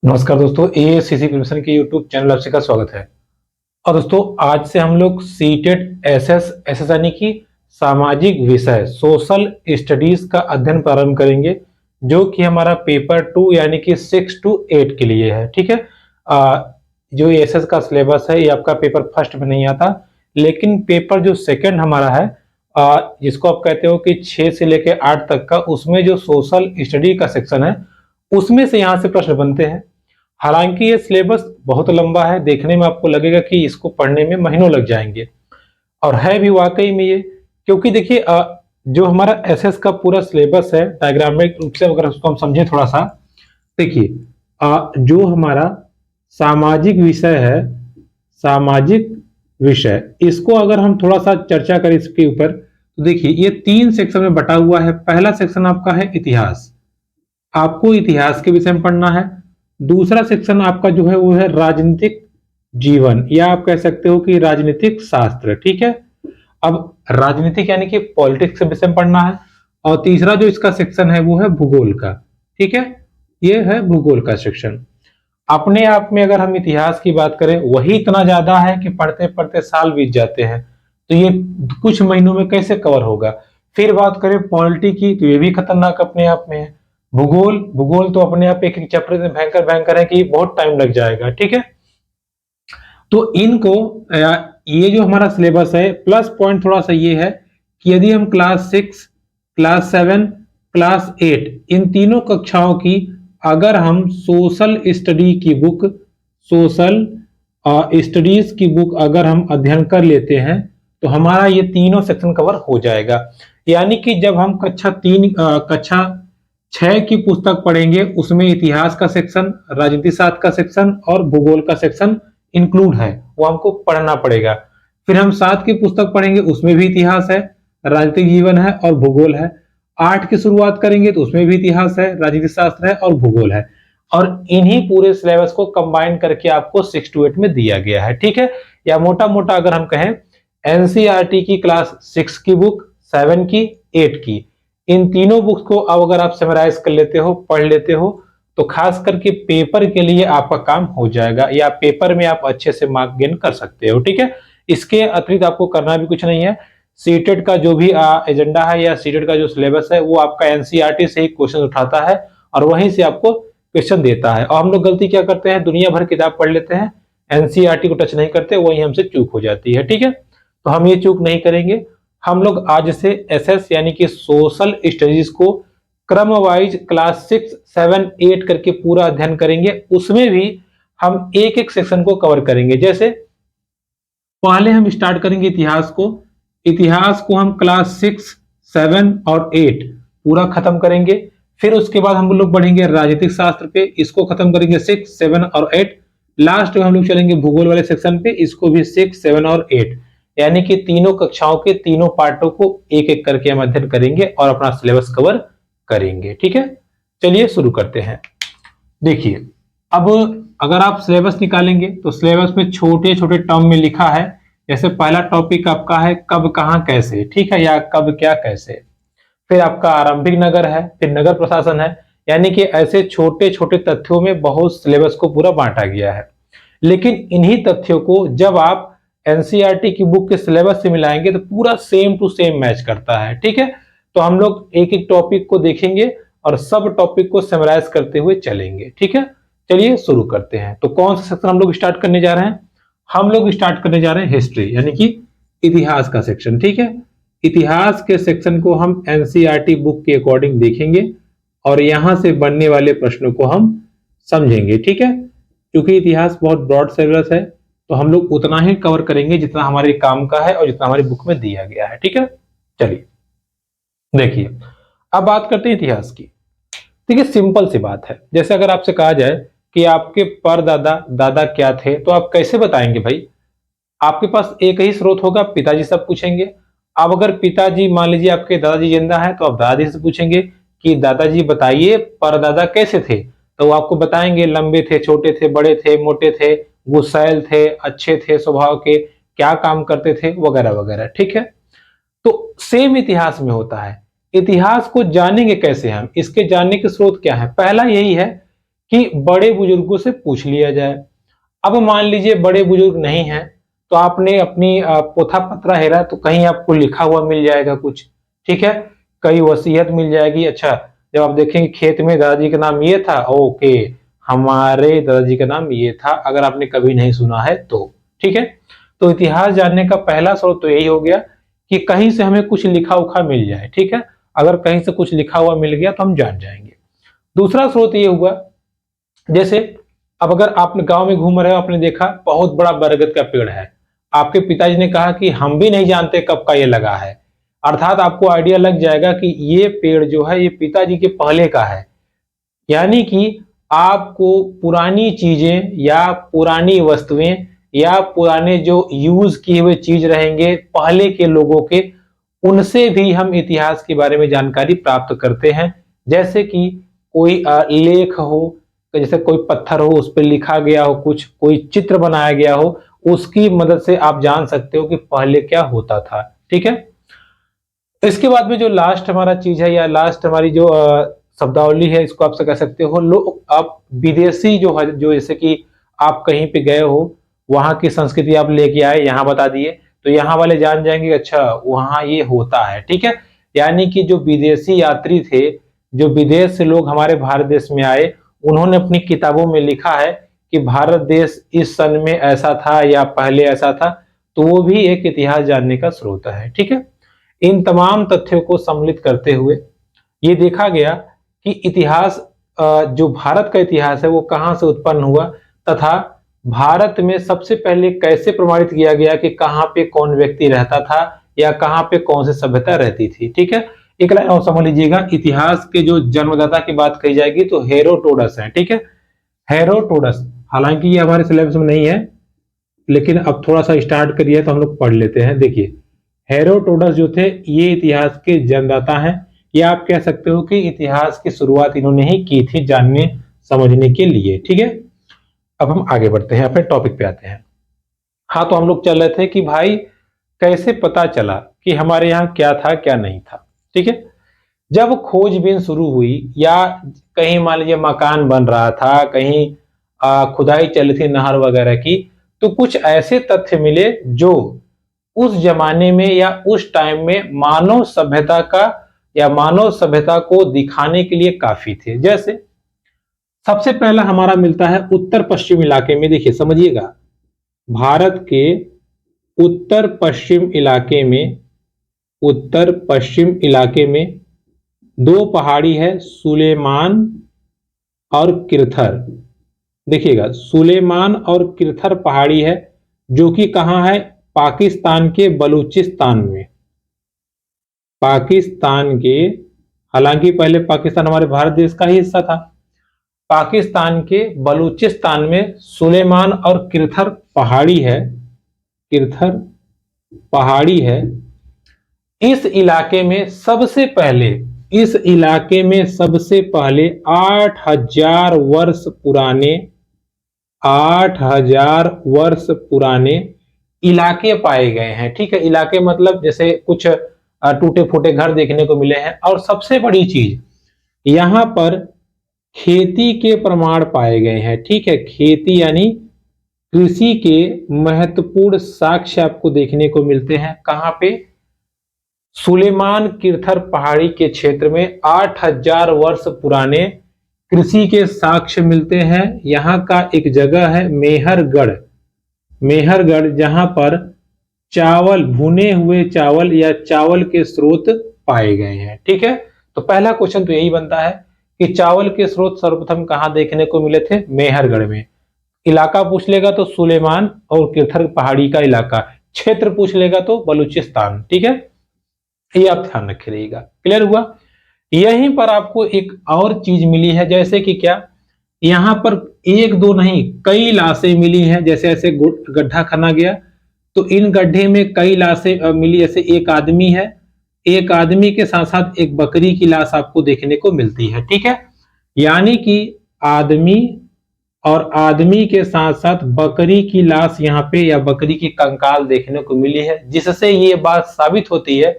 नमस्कार दोस्तों, एएससीसी प्रिपरेशन के यूट्यूब चैनल आपसे का स्वागत है। और दोस्तों, आज से हम लोग सीटेट एसएस एसएस यानी कि सामाजिक विषय सोशल स्टडीज का अध्ययन प्रारंभ करेंगे, जो कि हमारा पेपर 2 यानी कि 6 to 8 के लिए है। ठीक है। जो एसएस का सिलेबस है ये आपका पेपर फर्स्ट में नहीं आता, लेकिन पेपर जो सेकंड हमारा है, जिसको आप कहते हो कि 6 से लेकर 8 तक का, उसमें जो सोशल स्टडी का सेक्शन है उसमें से यहाँ से प्रश्न बनते हैं। हालांकि ये सिलेबस बहुत लंबा है, देखने में आपको लगेगा कि इसको पढ़ने में महीनों लग जाएंगे, और है भी वाकई में ये। क्योंकि देखिए, जो हमारा एसएस का पूरा सिलेबस है डायग्रामिक रूप से अगर उसको हम समझें थोड़ा सा, देखिए, जो हमारा सामाजिक विषय है, सामाजिक विषय, इसको अगर हम थोड़ा सा चर्चा करें इसके ऊपर, तो देखिए ये 3 सेक्शन में बटा हुआ है। पहला सेक्शन आपका है इतिहास, आपको इतिहास के विषय में पढ़ना है। दूसरा सेक्शन आपका जो है वो है राजनीतिक जीवन, या आप कह सकते हो कि राजनीतिक शास्त्र। ठीक है। अब राजनीतिक यानी कि पॉलिटिक्स के विषय में पढ़ना है। और तीसरा जो इसका सेक्शन है वो है भूगोल का। ठीक है, ये है भूगोल का सेक्शन। अपने आप में अगर हम इतिहास की बात करें, वही इतना ज्यादा है कि पढ़ते पढ़ते साल बीत जाते हैं, तो ये कुछ महीनों में कैसे कवर होगा। फिर बात करें पॉलिटी की, तो ये भी खतरनाक अपने आप में है। भूगोल भूगोल तो अपने आप एक एक चैप्टर में भयंकर भयंकर है कि बहुत टाइम लग जाएगा। ठीक है। तो इनको ये जो हमारा सिलेबस है, प्लस पॉइंट थोड़ा सा ये है कि यदि हम क्लास 6, क्लास 7, क्लास 8 इन तीनों कक्षाओं की अगर हम सोशल स्टडी की बुक, सोशल स्टडीज की बुक अगर हम अध्ययन कर लेते हैं, तो हमारा ये तीनों सेक्शन कवर हो जाएगा। यानी कि जब हम कक्षा 6 की पुस्तक पढ़ेंगे, उसमें इतिहास का सेक्शन, राजनीति शास्त्र का सेक्शन और भूगोल का सेक्शन इंक्लूड है, वो हमको पढ़ना पड़ेगा। फिर हम 7 की पुस्तक पढ़ेंगे, उसमें भी इतिहास है, राजनीतिक जीवन है और भूगोल है। 8 की शुरुआत करेंगे तो उसमें भी इतिहास है, राजनीति शास्त्र है और भूगोल है। और इन्हीं पूरे सिलेबस को कंबाइन करके आपको 6 to 8 में दिया गया है। ठीक है। या मोटा मोटा अगर हम कहें, एनसीईआरटी की क्लास 6 की बुक, 7 की, 8 की, इन तीनों बुक्स को अब अगर आप समराइज कर लेते हो, पढ़ लेते हो, तो खास करके पेपर के लिए आपका काम हो जाएगा, या पेपर में आप अच्छे से मार्क गेन कर सकते हो। ठीक है। इसके अतिरिक्त आपको करना भी कुछ नहीं है। सीटेट का जो भी एजेंडा है या सीटेट का जो सिलेबस है, वो आपका एनसीईआरटी से ही क्वेश्चन उठाता है और वहीं से आपको क्वेश्चन देता है। और हम लोग गलती क्या करते हैं, दुनिया भर किताब पढ़ लेते हैं, एनसीईआरटी को टच नहीं करते, वही हमसे चूक हो जाती है। ठीक है। तो हम ये चूक नहीं करेंगे। हम लोग आज से एसएस यानी कि सोशल स्टडीज को क्रम वाइज क्लास 6, 7, 8 करके पूरा अध्ययन करेंगे। उसमें भी हम एक एक सेक्शन को कवर करेंगे। जैसे पहले हम स्टार्ट करेंगे इतिहास को। इतिहास को हम क्लास 6, 7 और 8 पूरा खत्म करेंगे। फिर उसके बाद हम लोग बढ़ेंगे राजनीतिक शास्त्र पे, इसको खत्म करेंगे 6, 7 और 8। लास्ट में हम लोग चलेंगे भूगोल वाले सेक्शन पे, इसको भी 6, 7 और 8। यानी कि तीनों कक्षाओं के तीनों पार्टों को एक एक करके हम अध्ययन करेंगे और अपना सिलेबस कवर करेंगे। ठीक है। चलिए शुरू करते हैं। देखिए, अब अगर आप सिलेबस निकालेंगे तो सिलेबस में छोटे छोटे टर्म में लिखा है। जैसे पहला टॉपिक आपका है कब कहां कैसे। ठीक है, या कब क्या कैसे। फिर आपका आरंभिक नगर है, फिर नगर प्रशासन है। यानी कि ऐसे छोटे छोटे तथ्यों में बहुत सिलेबस को पूरा बांटा गया है। लेकिन इन्हीं तथ्यों को जब आप एनसीईआरटी की बुक के सिलेबस से मिलाएंगे तो पूरा सेम टू सेम मैच करता है। ठीक है। तो हम लोग एक एक टॉपिक को देखेंगे और सब टॉपिक को समराइज करते हुए चलेंगे। ठीक है। चलिए शुरू करते हैं। तो कौन सा सेक्शन हम लोग स्टार्ट करने जा रहे हैं? हम लोग स्टार्ट करने जा रहे हैं हिस्ट्री यानी कि इतिहास का सेक्शन। ठीक है। इतिहास के सेक्शन को हम एनसीईआरटी बुक के अकॉर्डिंग देखेंगे और यहां से बनने वाले प्रश्नों को हम समझेंगे। ठीक है। क्योंकि इतिहास बहुत ब्रॉड सिलेबस है, तो हम लोग उतना ही कवर करेंगे जितना हमारे काम का है और जितना हमारी बुक में दिया गया है। ठीक है। चलिए देखिए, अब बात करते हैं इतिहास की। देखिए, सिंपल सी बात है। जैसे अगर आपसे कहा जाए कि आपके परदादा दादा क्या थे, तो आप कैसे बताएंगे भाई? आपके पास एक ही स्रोत होगा, पिताजी से पूछेंगे। अब अगर पिताजी मान लीजिए आपके दादाजी जिंदा है, तो आप दादाजी से पूछेंगे कि दादाजी बताइए परदादा कैसे थे, तो वो आपको बताएंगे लंबे थे, छोटे थे, बड़े थे, मोटे थे, गुस्सैल थे, अच्छे थे स्वभाव के, क्या काम करते थे, वगैरह वगैरह। ठीक है। तो सेम इतिहास में होता है। इतिहास को जानेंगे कैसे हम, इसके जानने के स्रोत क्या है? पहला यही है कि बड़े बुजुर्गों से पूछ लिया जाए। अब मान लीजिए बड़े बुजुर्ग नहीं हैं, तो आपने अपनी पोथा पत्रा हेरा तो कहीं आपको लिखा हुआ मिल जाएगा कुछ, ठीक है, कई वसीयत मिल जाएगी। अच्छा, जब आप देखेंगे खेत में दादाजी का नाम ये था, ओके, हमारे दादाजी का नाम ये था, अगर आपने कभी नहीं सुना है तो, ठीक है। तो इतिहास जानने का पहला स्रोत तो यही हो गया कि कहीं से हमें कुछ लिखा उखा मिल जाए, ठीक है। अगर कहीं से कुछ लिखा हुआ मिल गया तो हम जान जाएंगे। दूसरा स्रोत ये हुआ, जैसे अब अगर आप गांव में घूम रहे हो, आपने देखा बहुत बड़ा बरगद का पेड़ है, आपके पिताजी ने कहा कि हम भी नहीं जानते कब का ये लगा है, अर्थात आपको आइडिया लग जाएगा कि ये पेड़ जो है ये पिताजी के पहले का है। यानी कि आपको पुरानी चीजें या पुरानी वस्तुएं या पुराने जो यूज किए हुए चीज रहेंगे पहले के लोगों के, उनसे भी हम इतिहास के बारे में जानकारी प्राप्त करते हैं। जैसे कि कोई लेख हो, जैसे कोई पत्थर हो उस पर लिखा गया हो कुछ, कोई चित्र बनाया गया हो, उसकी मदद से आप जान सकते हो कि पहले क्या होता था, ठीक है। इसके बाद में जो लास्ट हमारा चीज है या लास्ट हमारी जो शब्दावली है, इसको आप कह सकते हो लोग, आप विदेशी जो है, जो जैसे कि आप कहीं पे गए हो, वहां की संस्कृति आप लेके आए, यहाँ बता दिए, तो यहाँ वाले जान जाएंगे अच्छा वहां ये होता है, ठीक है। यानी कि जो विदेशी यात्री थे, जो विदेश से लोग हमारे भारत देश में आए, उन्होंने अपनी किताबों में लिखा है कि भारत देश इस सन में ऐसा था या पहले ऐसा था, तो वो भी एक इतिहास जानने का स्रोत है, ठीक है। इन तमाम तथ्यों को सम्मिलित करते हुए ये देखा गया कि इतिहास, जो भारत का इतिहास है वो कहाँ से उत्पन्न हुआ, तथा भारत में सबसे पहले कैसे प्रमाणित किया गया कि कहाँ पे कौन व्यक्ति रहता था या कहाँ पे कौन सी सभ्यता रहती थी, ठीक है। एक लाइन और समझ लीजिएगा, इतिहास के जो जन्मदाता की बात कही जाएगी तो हेरोडोटस है, ठीक है। हेरोडोटस, हालांकि ये हमारे सिलेबस में नहीं है, लेकिन अब थोड़ा सा स्टार्ट करिए तो हम लोग पढ़ लेते हैं। देखिए, हेरोडोटस जो थे ये इतिहास के जन्मदाता हैं, या आप कह सकते हो कि इतिहास की शुरुआत इन्होंने ही की थी जानने समझने के लिए, ठीक है। अब हम आगे बढ़ते हैं, अपने टॉपिक पे आते हैं। हाँ, तो हम लोग चल रहे थे कि भाई कैसे पता चला कि हमारे यहाँ क्या था क्या नहीं था, ठीक है। जब खोजबीन शुरू हुई या कहीं मान लीजिए मकान बन रहा था, कहीं खुदाई चल रही थी नहर वगैरह की, तो कुछ ऐसे तथ्य मिले जो उस जमाने में या उस टाइम में मानव सभ्यता का या मानव सभ्यता को दिखाने के लिए काफी थे। जैसे सबसे पहला हमारा मिलता है उत्तर पश्चिम इलाके में। देखिए समझिएगा, भारत के उत्तर पश्चिम इलाके में, उत्तर पश्चिम इलाके में दो पहाड़ी है, सुलेमान और किरथर। देखिएगा, सुलेमान और किरथर पहाड़ी है, जो कि कहां है, पाकिस्तान के बलूचिस्तान में। पाकिस्तान के, हालांकि पहले पाकिस्तान हमारे भारत देश का ही हिस्सा था, पाकिस्तान के बलूचिस्तान में सुलेमान और किरथर पहाड़ी है, किरथर पहाड़ी है। इस इलाके में सबसे पहले, इस इलाके में सबसे पहले 8000 वर्ष पुराने, 8000 वर्ष पुराने इलाके पाए गए हैं, ठीक है। इलाके मतलब जैसे कुछ टूटे फूटे घर देखने को मिले हैं। और सबसे बड़ी चीज, यहां पर खेती के प्रमाण पाए गए हैं, ठीक है। खेती यानी कृषि के महत्वपूर्ण साक्ष्य आपको देखने को मिलते हैं। कहां पे, सुलेमान किरथर पहाड़ी के क्षेत्र में 8000 वर्ष पुराने कृषि के साक्ष्य मिलते हैं। यहाँ का एक जगह है मेहरगढ़, मेहरगढ़, जहां पर चावल, भुने हुए चावल या चावल के स्रोत पाए गए हैं, ठीक है। तो पहला क्वेश्चन तो यही बनता है कि चावल के स्रोत सर्वप्रथम कहां देखने को मिले थे, मेहरगढ़ में। इलाका पूछ लेगा तो सुलेमान और किरथर पहाड़ी का इलाका, क्षेत्र पूछ लेगा तो बलूचिस्तान, ठीक है। ये आप ध्यान रखे रहिएगा, क्लियर हुआ। यहीं पर आपको एक और चीज मिली है, जैसे कि क्या, यहां पर एक दो नहीं कई लाशें मिली हैं। जैसे ऐसे गड्ढा खना गया तो इन गड्ढे में कई लाशें मिली। जैसे एक आदमी है, एक आदमी के साथ साथ एक बकरी की लाश आपको देखने को मिलती है, ठीक है। यानी कि आदमी और आदमी के साथ साथ बकरी की लाश यहाँ पे या बकरी की कंकाल देखने को मिली है, जिससे ये बात साबित होती है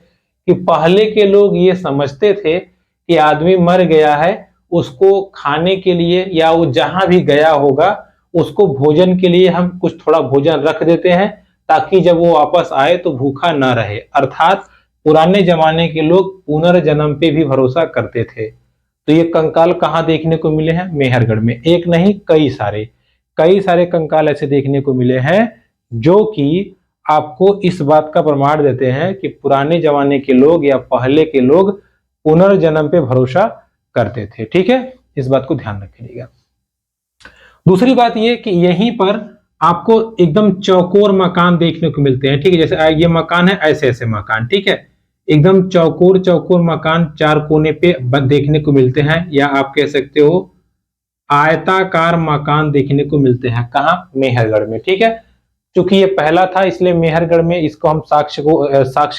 कि पहले के लोग ये समझते थे कि आदमी मर गया है, उसको खाने के लिए या वो जहां भी गया होगा उसको भोजन के लिए हम कुछ थोड़ा भोजन रख देते हैं ताकि जब वो वापस आए तो भूखा ना रहे। अर्थात पुराने जमाने के लोग पुनर्जन्म पे भी भरोसा करते थे। तो ये कंकाल कहाँ देखने को मिले हैं? मेहरगढ़ में। एक नहीं, कई सारे कंकाल ऐसे देखने को मिले हैं जो कि आपको इस बात का प्रमाण देते हैं कि पुराने जमाने के लोग या पहले के लोग पुनर्जन्म पे भरोसा करते थे। ठीक है, इस बात को ध्यान रखिएगा। दूसरी बात यह कि यहीं पर आपको एकदम चौकोर मकान देखने को मिलते हैं। ठीक है, जैसे ये मकान है, ऐसे ऐसे मकान। ठीक है, एकदम चौकोर चौकोर मकान चार कोने पे देखने को मिलते हैं, या आप कह सकते हो आयताकार मकान देखने को मिलते हैं। कहाँ? मेहरगढ़ में। ठीक है, चूंकि ये पहला था इसलिए मेहरगढ़ में इसको हम साक्ष्य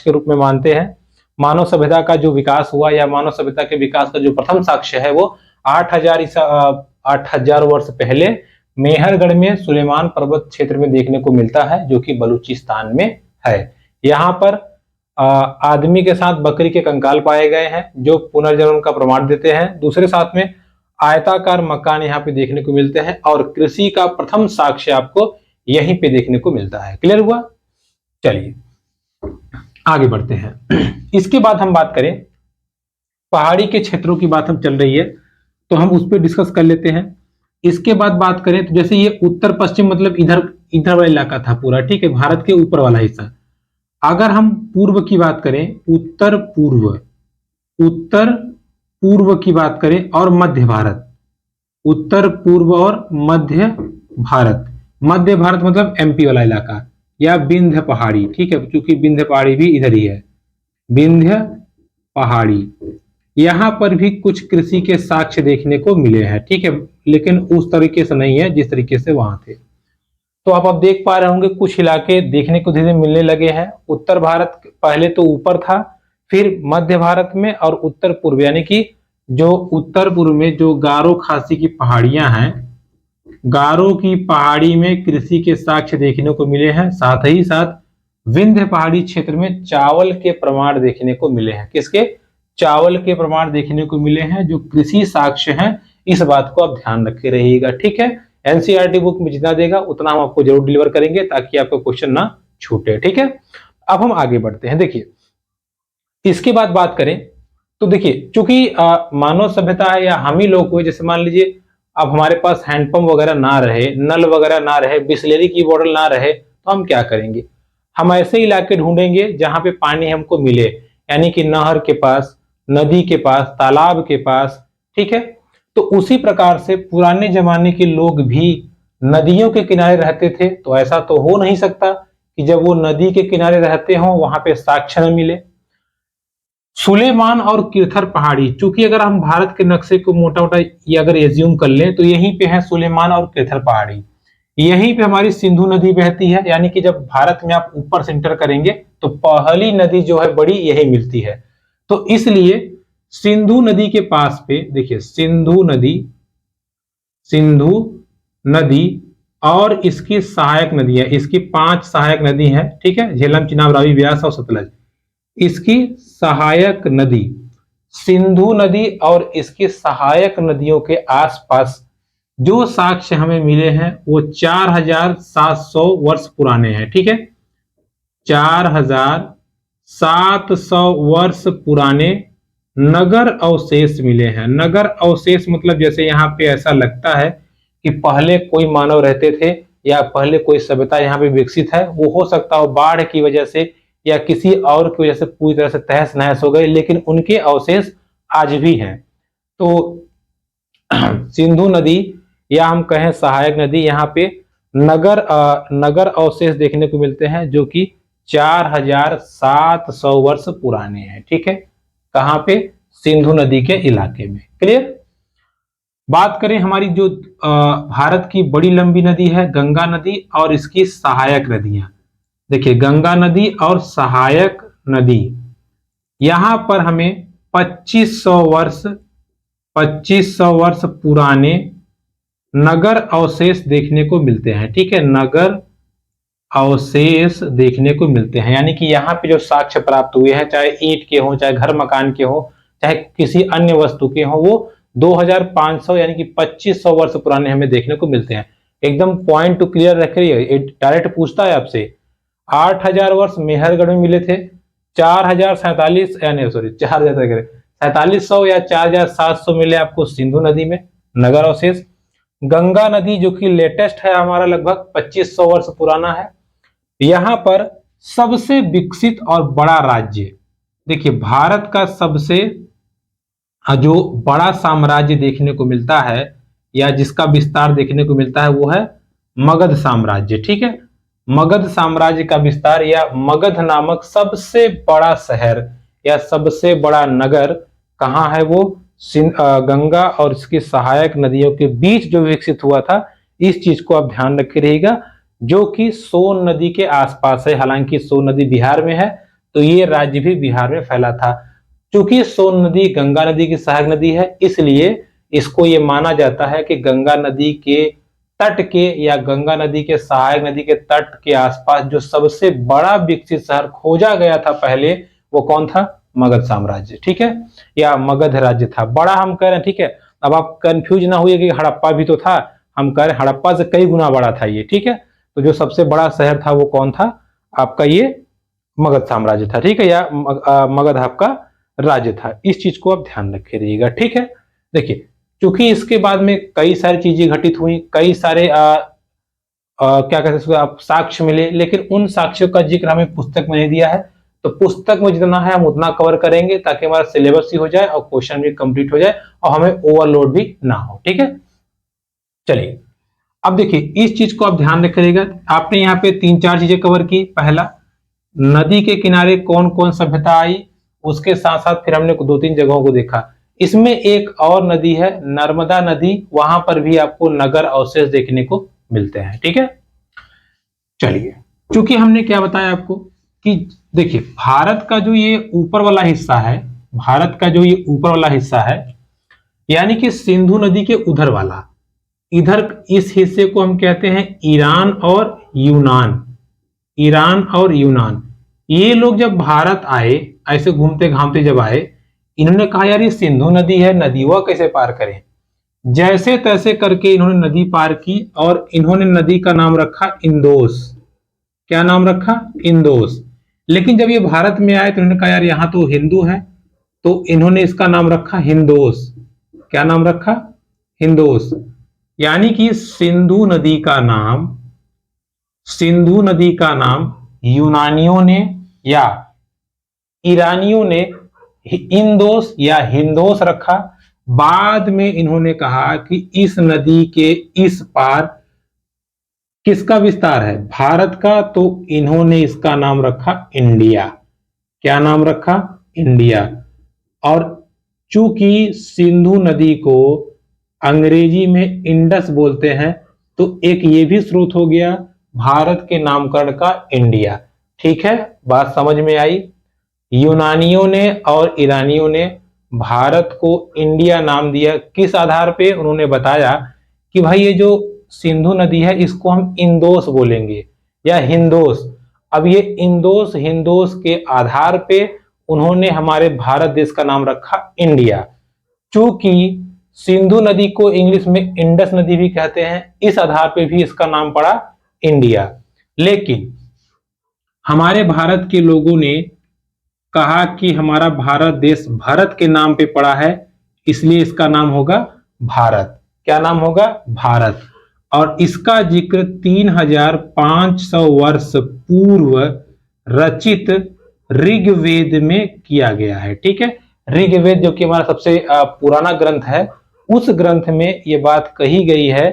के रूप में मानते हैं। मानव सभ्यता का जो विकास हुआ या मानव सभ्यता के विकास का जो प्रथम साक्ष्य है वो 8,000 वर्ष पहले मेहरगढ़ में सुलेमान पर्वत क्षेत्र में देखने को मिलता है, जो कि बलूचिस्तान में है। यहाँ पर आदमी के साथ बकरी के कंकाल पाए गए हैं जो पुनर्जन्म का प्रमाण देते हैं। दूसरे साथ में आयताकार मकान यहाँ पे देखने को मिलते हैं और कृषि का प्रथम साक्ष्य आपको यहीं पे देखने को मिलता है। क्लियर हुआ? चलिए आगे बढ़ते हैं। इसके बाद हम बात करें, पहाड़ी के क्षेत्रों की बात हम चल रही है तो हम उस पर डिस्कस कर लेते हैं। इसके बाद बात करें तो जैसे ये उत्तर पश्चिम मतलब इधर वाला इलाका था पूरा। ठीक है, भारत के ऊपर वाला हिस्सा। अगर हम पूर्व की बात करें, उत्तर पूर्व की बात करें और मध्य भारत, उत्तर पूर्व और मध्य भारत, मध्य भारत मतलब एमपी वाला इलाका या विंध्य पहाड़ी। ठीक है, क्योंकि विंध्य पहाड़ी भी इधर ही है, विंध्य पहाड़ी। यहां पर भी कुछ कृषि के साक्ष्य देखने को मिले हैं। ठीक है, लेकिन उस तरीके से नहीं है जिस तरीके से वहां थे। तो आप देख पा रहे होंगे कुछ इलाके देखने को धीरे मिलने लगे हैं। उत्तर भारत पहले तो ऊपर था, फिर मध्य भारत में और उत्तर पूर्व, यानी कि जो उत्तर पूर्व में जो गारो खासी की पहाड़ियां हैं, गारो की पहाड़ी में कृषि के साक्ष्य देखने को मिले हैं। साथ ही साथ विंध्य पहाड़ी क्षेत्र में चावल के प्रमाण देखने को मिले हैं। किसके? चावल के प्रमाण देखने को मिले हैं, जो कृषि साक्ष्य हैं। इस बात को आप ध्यान रखे रहिएगा। ठीक है, एनसीईआरटी बुक में जितना देगा उतना हम आपको जरूर डिलीवर करेंगे ताकि आपका क्वेश्चन ना छूटे। ठीक है, अब हम आगे बढ़ते हैं। देखिए इसके बाद बात करें तो देखिए, चूंकि मानव सभ्यता है या हम ही लोग हुए, जैसे मान लीजिए अब हमारे पास हैंडपंप वगैरह ना रहे, नल वगैरह ना रहे, बिस्लेरी की बोतल ना रहे, तो हम क्या करेंगे? हम ऐसे इलाके ढूंढेंगे जहां पे पानी हमको मिले, यानी कि नहर के पास, नदी के पास, तालाब के पास। ठीक है, तो उसी प्रकार से पुराने जमाने के लोग भी नदियों के किनारे रहते थे। तो ऐसा तो हो नहीं सकता कि जब वो नदी के किनारे रहते हों वहां पे साक्ष्य न मिले। सुलेमान और किरथर पहाड़ी, चूंकि अगर हम भारत के नक्शे को मोटा मोटा अगर एज्यूम कर लें तो यहीं पे है सुलेमान और किरथर पहाड़ी। यहीं पे हमारी सिंधु नदी बहती है, यानी कि जब भारत में आप ऊपर से एंटर करेंगे तो पहली नदी जो है बड़ी यही मिलती है। तो इसलिए सिंधु नदी के पास पे देखिए, सिंधु नदी और इसकी सहायक नदियां, इसकी 5 सहायक नदी हैं। ठीक है, झेलम, चिनाब, रावी, व्यास और सतलज। इसकी सहायक नदी सिंधु नदी और इसकी सहायक नदियों के आसपास जो साक्ष्य हमें मिले हैं वो 4,700 वर्ष पुराने हैं। ठीक है, 4,700 वर्ष पुराने नगर अवशेष मिले हैं। नगर अवशेष मतलब जैसे यहाँ पे ऐसा लगता है कि पहले कोई मानव रहते थे या पहले कोई सभ्यता यहाँ पे विकसित है। वो हो सकता हो बाढ़ की वजह से या किसी और की वजह से पूरी तरह से तहस नहस हो गए, लेकिन उनके अवशेष आज भी हैं। तो सिंधु नदी या हम कहें सहायक नदी, यहाँ पे नगर अवशेष देखने को मिलते हैं जो कि 4,700 वर्ष पुराने हैं। ठीक है, कहां पे? सिंधु नदी के इलाके में। क्लियर? बात करें हमारी जो भारत की बड़ी लंबी नदी है गंगा नदी और इसकी सहायक नदियां। देखिए गंगा नदी और सहायक नदी, यहां पर हमें 2500 वर्ष पुराने नगर अवशेष देखने को मिलते हैं। ठीक है, नगर अवशेष देखने को मिलते हैं, यानी कि यहाँ पे जो साक्ष्य प्राप्त हुए हैं, चाहे ईंट के हों, चाहे घर मकान के हों, चाहे किसी अन्य वस्तु के हों, वो 2500 यानी कि 2500 वर्ष पुराने हमें देखने को मिलते हैं। एकदम पॉइंट टू क्लियर रखिए, डायरेक्ट पूछता है आपसे। 8000 वर्ष मेहरगढ़ में मिले थे, 4047 यानी सॉरी 4000 4700 या 4700 मिले आपको सिंधु नदी में नगर अवशेष। गंगा नदी जो कि लेटेस्ट है हमारा, लगभग 2500 वर्ष पुराना है। यहां पर सबसे विकसित और बड़ा राज्य, देखिए भारत का सबसे जो बड़ा साम्राज्य देखने को मिलता है या जिसका विस्तार देखने को मिलता है वो है मगध साम्राज्य। ठीक है, मगध साम्राज्य का विस्तार या मगध नामक सबसे बड़ा शहर या सबसे बड़ा नगर कहाँ है, वो गंगा और इसकी सहायक नदियों के बीच जो विकसित हुआ था। इस चीज को आप ध्यान रखे रहिएगा, जो कि सोन नदी के आसपास है। हालांकि सोन नदी बिहार में है, तो ये राज्य भी बिहार में फैला था। क्योंकि सोन नदी गंगा नदी की सहायक नदी है, इसलिए इसको ये माना जाता है कि गंगा नदी के तट के या गंगा नदी के सहायक नदी के तट के आसपास जो सबसे बड़ा विकसित शहर खोजा गया था पहले, वो कौन था, मगध साम्राज्य। ठीक है, या मगध राज्य था, बड़ा हम कह रहे हैं। ठीक है, अब आप कंफ्यूज ना हुए कि हड़प्पा भी तो था, हम कह रहे हैं हड़प्पा से कई गुना बड़ा था ये। ठीक है, तो जो सबसे बड़ा शहर था वो कौन था आपका, ये मगध साम्राज्य था। ठीक है, या मगध आपका राज्य था। इस चीज को आप ध्यान रखे रहिएगा। ठीक है, देखिए क्योंकि इसके बाद में कई सारी चीजें घटित हुई, कई सारे क्या कहते हैं आप साक्ष्य मिले, लेकिन उन साक्ष्यों का जिक्र हमें पुस्तक में नहीं दिया है। तो पुस्तक में जितना है हम उतना कवर करेंगे ताकि हमारा सिलेबस ही हो जाए और क्वेश्चन भी कंप्लीट हो जाए और हमें ओवरलोड भी ना हो। ठीक है, चलिए अब देखिए इस चीज को आप ध्यान रखिएगा। आपने यहाँ पे 3-4 चीजें कवर की। पहला, नदी के किनारे कौन कौन सभ्यता आई, उसके साथ साथ फिर हमने 2-3 जगहों को देखा। इसमें एक और नदी है नर्मदा नदी, वहां पर भी आपको नगर अवशेष देखने को मिलते हैं। ठीक है, चलिए क्योंकि हमने क्या बताया आपको कि देखिए भारत का जो ये ऊपर वाला हिस्सा है, भारत का जो ये ऊपर वाला हिस्सा है यानी कि सिंधु नदी के उधर वाला, इधर इस हिस्से को हम कहते हैं ईरान और यूनान। ईरान और यूनान, ये लोग जब भारत आए, ऐसे घूमते घामते जब आए, इन्होंने कहा यार ये सिंधु नदी है, नदी वह कैसे पार करें। जैसे तैसे करके इन्होंने नदी पार की और इन्होंने नदी का नाम रखा इंदोस। क्या नाम रखा, इंदोस। लेकिन जब ये भारत में आए तो इन्होंने कहा यार यहाँ तो हिंदू है, तो इन्होंने इसका नाम रखा हिंदोस। क्या नाम रखा, हिंदोस। यानी कि सिंधु नदी का नाम, सिंधु नदी का नाम यूनानियों ने या ईरानियों ने इंदोस या हिंदोस रखा। बाद में इन्होंने कहा कि इस नदी के इस पार किसका विस्तार है, भारत का, तो इन्होंने इसका नाम रखा इंडिया। क्या नाम रखा, इंडिया। और चूंकि सिंधु नदी को अंग्रेजी में इंडस बोलते हैं, तो एक ये भी स्रोत हो गया भारत के नामकरण का इंडिया। ठीक है, बात समझ में आई। यूनानियों ने और ईरानियों ने भारत को इंडिया नाम दिया। किस आधार पे, उन्होंने बताया कि भाई ये जो सिंधु नदी है इसको हम इंदोस बोलेंगे या हिंदोस। अब ये इंदोस हिंदोस के आधार पे उन्होंने हमारे भारत देश का नाम रखा इंडिया। चूंकि सिंधु नदी को इंग्लिश में इंडस नदी भी कहते हैं, इस आधार पे भी इसका नाम पड़ा इंडिया। लेकिन हमारे भारत के लोगों ने कहा कि हमारा भारत देश भरत के नाम पे पड़ा है, इसलिए इसका नाम होगा भारत। क्या नाम होगा, भारत। और इसका जिक्र 3500 वर्ष पूर्व रचित ऋग्वेद में किया गया है। ठीक है, ऋग्वेद जो कि हमारा सबसे पुराना ग्रंथ है, उस ग्रंथ में यह बात कही गई है।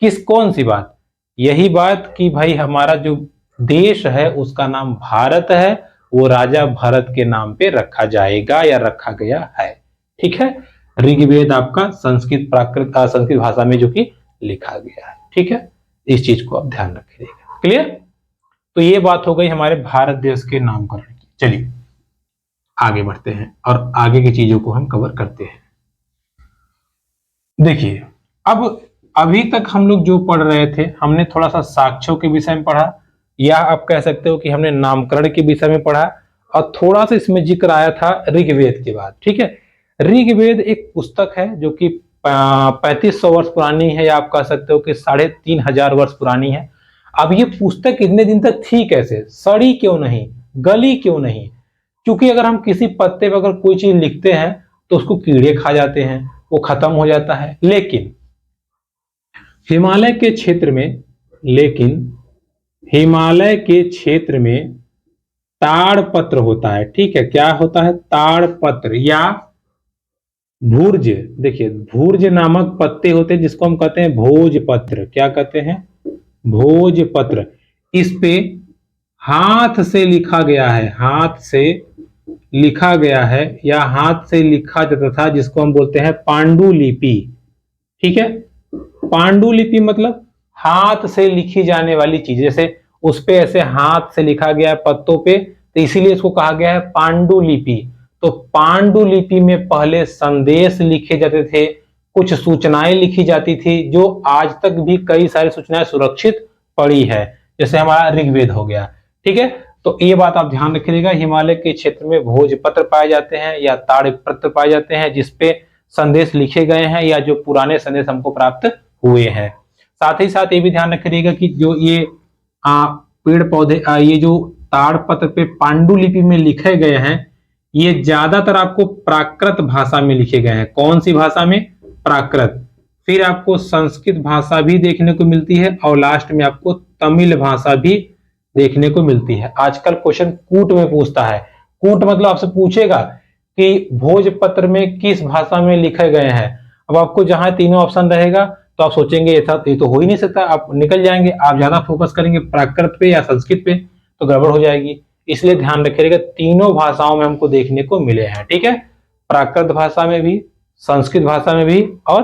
कौन सी बात, यही बात कि भाई हमारा जो देश है उसका नाम भारत है, वो राजा भरत के नाम पे रखा जाएगा या रखा गया है। ठीक है, ऋग्वेद आपका संस्कृत भाषा में जो कि लिखा गया है। ठीक है, इस चीज को आप ध्यान रखिएगा। क्लियर, तो ये बात हो गई हमारे भारत देश के नामकरण की। चलिए आगे बढ़ते हैं और आगे की चीजों को हम कवर करते हैं। देखिए अब अभी तक हम लोग जो पढ़ रहे थे, हमने थोड़ा सा साक्ष्यों के विषय में पढ़ा, या आप कह सकते हो कि हमने नामकरण के विषय में पढ़ा, और थोड़ा सा इसमें जिक्र आया था ऋग्वेद के बाद। ठीक है, ऋग्वेद एक पुस्तक है जो कि 3500 वर्ष पुरानी है, या आप कह सकते हो कि 3500 वर्ष पुरानी है। अब ये पुस्तक इतने दिन तक थी कैसे, सड़ी क्यों नहीं, गली क्यों नहीं? क्योंकि अगर हम किसी पत्ते पर अगर कोई चीज लिखते हैं तो उसको कीड़े खा जाते हैं, वो खत्म हो जाता है। लेकिन हिमालय के क्षेत्र में हिमालय के क्षेत्र में ताड़ पत्र होता है, ठीक है। क्या होता है? ताड़ पत्र या भूर्ज। देखिए, भूर्ज नामक पत्ते होते हैं जिसको हम कहते हैं भोजपत्र। क्या कहते हैं? भोजपत्र। इस पे हाथ से लिखा गया है, हाथ से लिखा गया है या हाथ से लिखा जाता था, जिसको हम बोलते हैं पांडुलिपि। ठीक है, पांडुलिपि मतलब हाथ से लिखी जाने वाली चीज। जैसे उस पे ऐसे हाथ से लिखा गया है पत्तों पे, तो इसीलिए इसको कहा गया है पांडुलिपि। तो पांडुलिपि में पहले संदेश लिखे जाते थे, कुछ सूचनाएं लिखी जाती थी, जो आज तक भी कई सारी सूचनाएं सुरक्षित पड़ी है, जैसे हमारा ऋग्वेद हो गया। ठीक है, तो ये बात आप ध्यान रखिएगा, हिमालय के क्षेत्र में भोजपत्र पाए जाते हैं या ताड़पत्र पाए जाते हैं, जिसपे संदेश लिखे गए हैं या जो पुराने संदेश हमको प्राप्त हुए हैं। साथ ही साथ ये भी ध्यान रखिएगा कि जो ये पेड़ पौधे ये जो ताड़पत्र पे पांडुलिपि में लिखे गए हैं, ये ज्यादातर आपको प्राकृत भाषा में लिखे गए हैं। कौन सी भाषा में? प्राकृत। फिर आपको संस्कृत भाषा भी देखने को मिलती है और लास्ट में आपको तमिल भाषा भी देखने को मिलती है। आजकल क्वेश्चन कूट में पूछता है। कूट मतलब आपसे पूछेगा कि भोजपत्र में किस भाषा में लिखे गए हैं। अब आपको जहां तीनों ऑप्शन रहेगा तो आप सोचेंगे ये तो हो ही नहीं सकता, आप निकल जाएंगे। आप ज्यादा फोकस करेंगे प्राकृत पे या संस्कृत पे तो गड़बड़ हो जाएगी। इसलिए ध्यान रखिएगा, तीनों भाषाओं में हमको देखने को मिले हैं। ठीक है, प्राकृत भाषा में भी, संस्कृत भाषा में भी और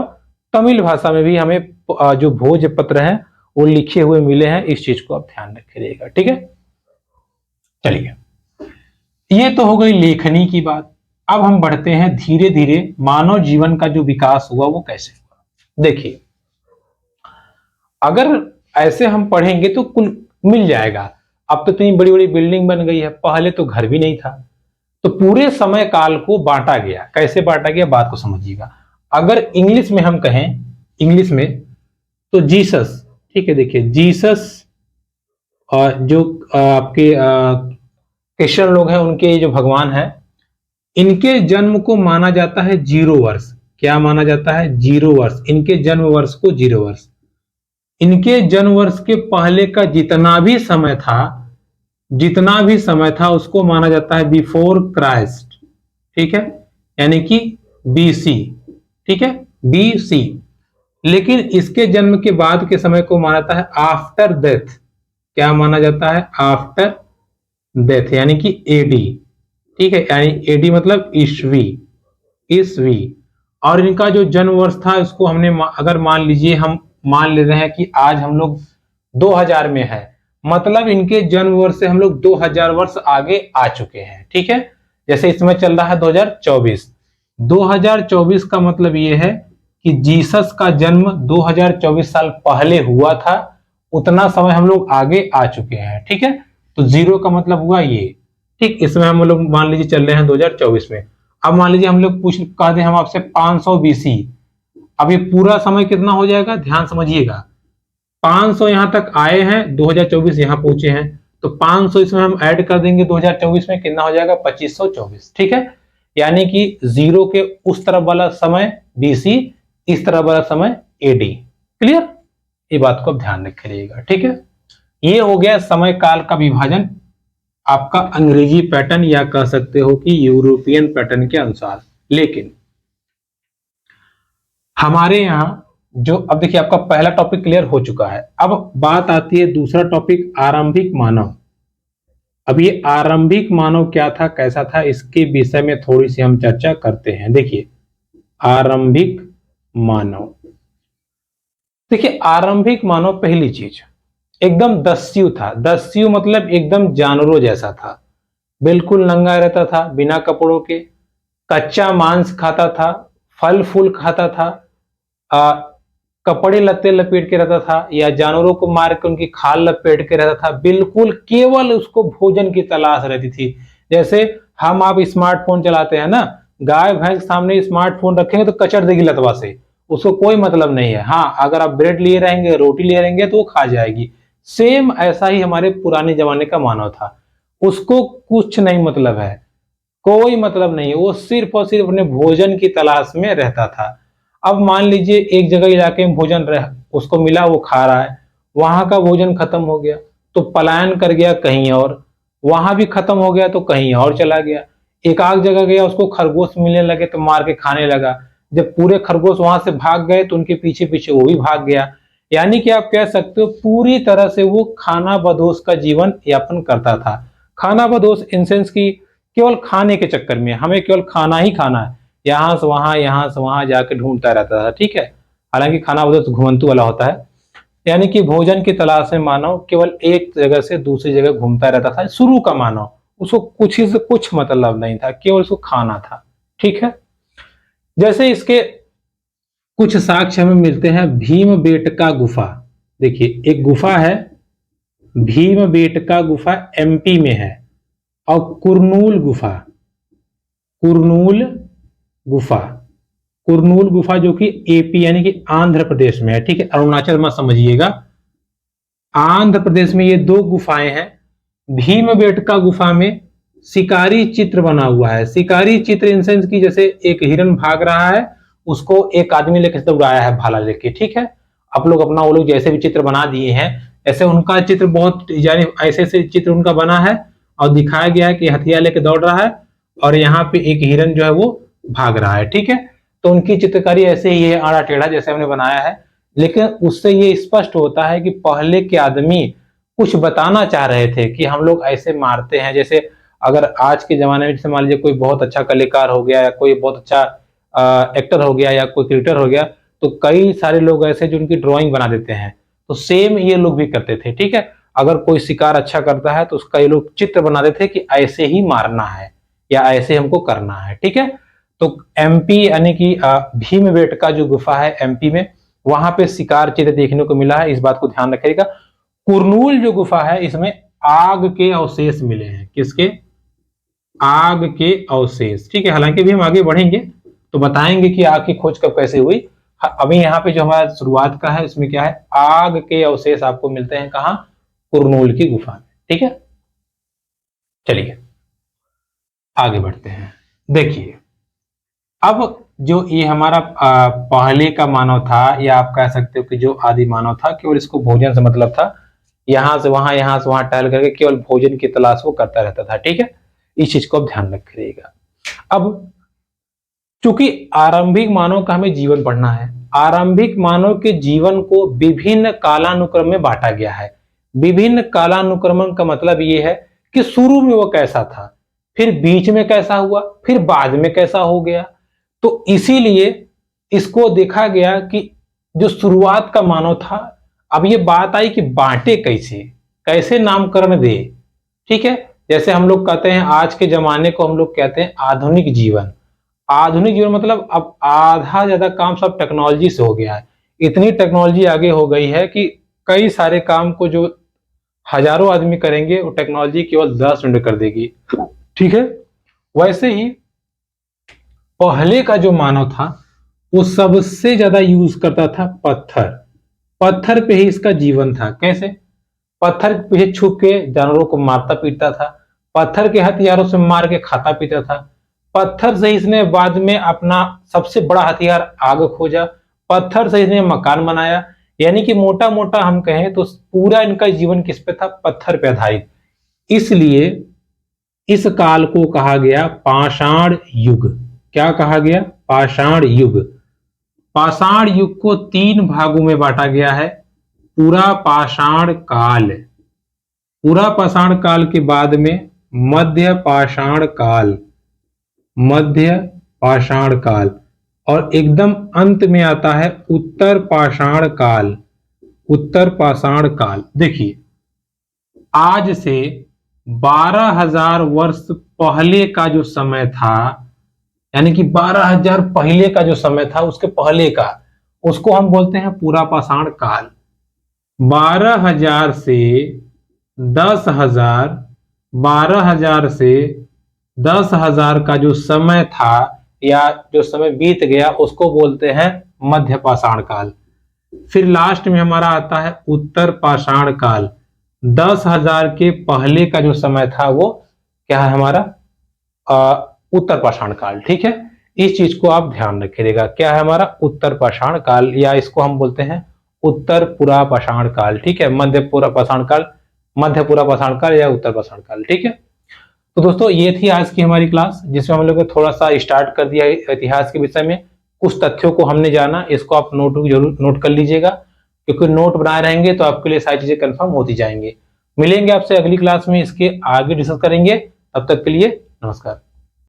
तमिल भाषा में भी हमें जो भोजपत्र हैं वो लिखे हुए मिले हैं। इस चीज को आप ध्यान रखिएगा। ठीक है, चलिए, ये तो हो गई लेखनी की बात। अब हम बढ़ते हैं धीरे धीरे मानव जीवन का जो विकास हुआ वो कैसे हुआ। देखिए, अगर ऐसे हम पढ़ेंगे तो कुल मिल जाएगा। अब तो इतनी बड़ी बड़ी बिल्डिंग बन गई है, पहले तो घर भी नहीं था। तो पूरे समय काल को बांटा गया। कैसे बांटा गया, बात को समझिएगा। अगर इंग्लिश में हम कहें, इंग्लिश में तो जीसस, ठीक है, देखिए जीसस और जो आपके क्रिश्चियन लोग हैं, उनके जो भगवान है, इनके जन्म को माना जाता है 0 वर्ष। क्या माना जाता है? 0 वर्ष। इनके जन्म वर्ष को 0 वर्ष। इनके जन्म वर्ष के पहले का जितना भी समय था उसको माना जाता है बिफोर क्राइस्ट। ठीक है, यानी कि बीसी। ठीक है, बीसी। लेकिन इसके जन्म के बाद के समय को माना जाता है आफ्टर डेथ। क्या माना जाता है? आफ्टर डेथ, यानी कि एडी। ठीक है, यानी एडी मतलब ईस्वी। और इनका जो जन्म वर्ष था इसको हमने अगर हम मान ले रहे हैं कि आज हम लोग 2000 में है, मतलब इनके जन्म वर्ष से हम लोग 2000 वर्ष आगे आ चुके हैं। ठीक है, जैसे इसमें चल रहा है 2024 का मतलब ये है कि जीसस का जन्म 2024 साल पहले हुआ था, उतना समय हम लोग आगे आ चुके हैं। ठीक है, तो 0 का मतलब हुआ ये। ठीक, इसमें हम लोग मान लीजिए चल रहे हैं 2024 में। अब मान लीजिए हम लोग कहते हैं हम आपसे 500 बीसी। अब ये पूरा समय कितना हो जाएगा, ध्यान समझिएगा। 500 यहां तक आए हैं, 2024 यहां पहुंचे हैं, तो 500 इसमें हम ऐड कर देंगे 2024 में, कितना हो जाएगा? 2524। ठीक है, यानी कि 0 के उस तरफ वाला समय बीसी, इस तरफ वाला समय एडी। क्लियर? ये बात को आप ध्यान रखिएगा। ठीक है, ये हो गया समय काल का विभाजन आपका अंग्रेजी पैटर्न या कह सकते हो कि यूरोपियन पैटर्न के अनुसार। लेकिन हमारे यहां जो, अब देखिए आपका पहला टॉपिक क्लियर हो चुका है। अब बात आती है दूसरा टॉपिक, आरंभिक मानव। अब ये आरंभिक मानव क्या था, कैसा था, इसके विषय में थोड़ी सी हम चर्चा करते हैं। देखिए, आरंभिक मानव, देखिए आरंभिक मानव पहली चीज एकदम दस्यु था। दस्यु मतलब एकदम जानवरों जैसा था, बिल्कुल नंगा रहता था, बिना कपड़ों के, कच्चा मांस खाता था, फल फूल खाता था, कपड़े लत्ते लपेट के रहता था, या जानवरों को मार के उनकी खाल लपेट के रहता था। बिल्कुल केवल उसको भोजन की तलाश रहती थी। जैसे हम आप स्मार्टफोन चलाते हैं ना, गाय भैंस सामने स्मार्टफोन रखेंगे तो कचर देगी लतवा से, उसको कोई मतलब नहीं है। हाँ, अगर आप ब्रेड लिए रहेंगे, रोटी लिए रहेंगे तो वो खा जाएगी। सेम ऐसा ही हमारे पुराने जमाने का मानव था, उसको कुछ नहीं मतलब है, कोई मतलब नहीं है, वो सिर्फ और सिर्फ अपने भोजन की तलाश में रहता था। अब मान लीजिए एक जगह इलाके में भोजन उसको मिला, वो खा रहा है, वहां का भोजन खत्म हो गया तो पलायन कर गया कहीं और, वहां भी खत्म हो गया तो कहीं और चला गया। एक आध जगह गया, उसको खरगोश मिलने लगे तो मार के खाने लगा। जब पूरे खरगोश वहां से भाग गए तो उनके पीछे पीछे वो भी भाग गया। यानी कि आप कह सकते हो पूरी तरह से वो खाना बदोश का जीवन यापन करता था। खाना बदोश इन सेंस की केवल खाने के चक्कर में, हमें केवल खाना ही खाना है, यहाँ से वहां जाके ढूंढता रहता था। ठीक है, हालांकि खाना बदोश घुमंतु वाला होता है, यानी कि भोजन की तलाश में मानव केवल एक जगह से दूसरी जगह घूमता रहता था। शुरू का मानव, उसको कुछ ही से कुछ मतलब नहीं था, केवल उसको खाना था। ठीक है, जैसे इसके कुछ साक्ष्य हमें मिलते हैं। भीमबेटका गुफा, देखिए एक गुफा है, भीमबेटका गुफा एमपी में है। और कुरनूल गुफा, कुरनूल गुफा, कुरनूल गुफा जो कि एपी यानी कि आंध्र प्रदेश में है। ठीक है, अरुणाचल मत समझिएगा, आंध्र प्रदेश में ये दो गुफाएं हैं। भीमबेटका गुफा में शिकारी चित्र बना हुआ है। शिकारी चित्र इन सेंस की जैसे एक हिरन भाग रहा है, उसको एक आदमी लेकर उड़ाया है भाला लेके। ठीक है, आप लोग अपना वो लोग जैसे भी चित्र बना दिए हैं, ऐसे उनका चित्र बहुत यानी ऐसे ऐसे चित्र उनका बना है और दिखाया गया है कि हथियार लेके दौड़ रहा है और यहाँ पे एक हिरन जो है वो भाग रहा है। ठीक है, तो उनकी चित्रकारी ऐसे ही है, आड़ा टेढ़ा जैसे हमने बनाया है, लेकिन उससे ये स्पष्ट होता है कि पहले के आदमी कुछ बताना चाह रहे थे कि हम लोग ऐसे मारते हैं। जैसे अगर आज के जमाने में जैसे मान लीजिए कोई बहुत अच्छा कलाकार हो गया या कोई बहुत अच्छा एक्टर हो गया या कोई क्रिएटर हो गया, तो कई सारे लोग ऐसे जो उनकी ड्राइंग बना देते हैं, तो सेम ये लोग भी करते थे। ठीक है, अगर कोई शिकार अच्छा करता है तो उसका ये लोग चित्र बना देते कि ऐसे ही मारना है या ऐसे हमको करना है। ठीक है, तो एमपी यानी कि भीमबेटका जो गुफा है एमपी में, वहां पे शिकार चित्र देखने को मिला है, इस बात को ध्यान रखिएगा। कुरनूल जो गुफा है इसमें आग के अवशेष मिले हैं। किसके? आग के अवशेष। ठीक है, हालांकि भी हम आगे बढ़ेंगे तो बताएंगे कि आग की खोज कब कैसे हुई। अभी यहाँ पे जो हमारा शुरुआत का है इसमें क्या है, आग के अवशेष आपको मिलते हैं कहाँ? कुरनूल की गुफा में। ठीक है, चलिए आगे बढ़ते हैं। देखिए अब जो ये हमारा पहले का मानव था, या आप कह सकते हो कि जो आदि मानव था, केवल इसको भोजन से मतलब था, यहां से वहां टहल करके केवल भोजन की तलाश वो करता रहता था। ठीक है, इस चीज को आप ध्यान रखिएगा। अब चूंकि आरंभिक मानव का हमें जीवन पढ़ना है, आरंभिक मानव के जीवन को विभिन्न कालानुक्रम में बांटा गया है। विभिन्न कालानुक्रमण का मतलब ये है कि शुरू में वो कैसा था, फिर बीच में कैसा हुआ, फिर बाद में कैसा हो गया। तो इसीलिए इसको देखा गया कि जो शुरुआत का मानव था, अब ये बात आई कि बांटे कैसे, कैसे नामकरण दे। ठीक है, जैसे हम लोग कहते हैं आज के जमाने को हम लोग कहते हैं आधुनिक जीवन। आधुनिक जीवन मतलब अब आधा ज्यादा काम सब टेक्नोलॉजी से हो गया है। इतनी टेक्नोलॉजी आगे हो गई है कि कई सारे काम को जो हजारों आदमी करेंगे वो टेक्नोलॉजी केवल 10 मिनट कर देगी। ठीक है, वैसे ही पहले का जो मानव था वो सबसे ज्यादा यूज करता था पत्थर। पत्थर पे ही इसका जीवन था। कैसे? पत्थर के पीछे छुप के जानवरों को मारता पीटता था, पत्थर के हथियारों से मार के खाता पीता था, पत्थर से इसने बाद में अपना सबसे बड़ा हथियार आग खोजा, पत्थर से इसने मकान बनाया। यानी कि मोटा मोटा हम कहें तो पूरा इनका जीवन किस पे था? पत्थर पे आधारित। इसलिए इस काल को कहा गया पाषाण युग। क्या कहा गया? पाषाण युग। पाषाण युग को 3 भागों में बांटा गया है। पूरा पाषाण काल, पूरा पाषाण काल के बाद में मध्य पाषाण काल, मध्य पाषाण काल, और एकदम अंत में आता है उत्तर पाषाण काल। उत्तर पाषाण काल देखिए, आज से 12,000 वर्ष पहले का जो समय था, यानी कि 12,000 पहले का जो समय था उसके पहले का, उसको हम बोलते हैं पूरा पाषाण काल। 12,000 से 10,000, 12,000 से 10,000 का जो समय था या जो समय बीत गया उसको बोलते हैं मध्य पाषाण काल। फिर लास्ट में हमारा आता है उत्तर पाषाण काल। 10,000 के पहले का जो समय था वो क्या है हमारा उत्तर पाषाण काल। ठीक है, इस चीज को आप ध्यान रखिएगा, क्या है हमारा उत्तर पाषाण काल, या इसको हम बोलते हैं उत्तर पुरा पाषाण काल। ठीक है, मध्य पुरा पाषाण काल, मध्य पुरा पाषाण काल या उत्तर पाषाण काल। ठीक है, तो दोस्तों ये थी आज की हमारी क्लास, जिसमें हम लोग ने थोड़ा सा स्टार्ट कर दिया इतिहास के विषय में, कुछ तथ्यों को हमने जाना। इसको आप नोटबुक जरूर नोट कर लीजिएगा, क्योंकि नोट बनाए रहेंगे तो आपके लिए सारी चीजें कंफर्म होती जाएंगी। मिलेंगे आपसे अगली क्लास में, इसके आगे डिस्कस करेंगे। तब तक के लिए नमस्कार।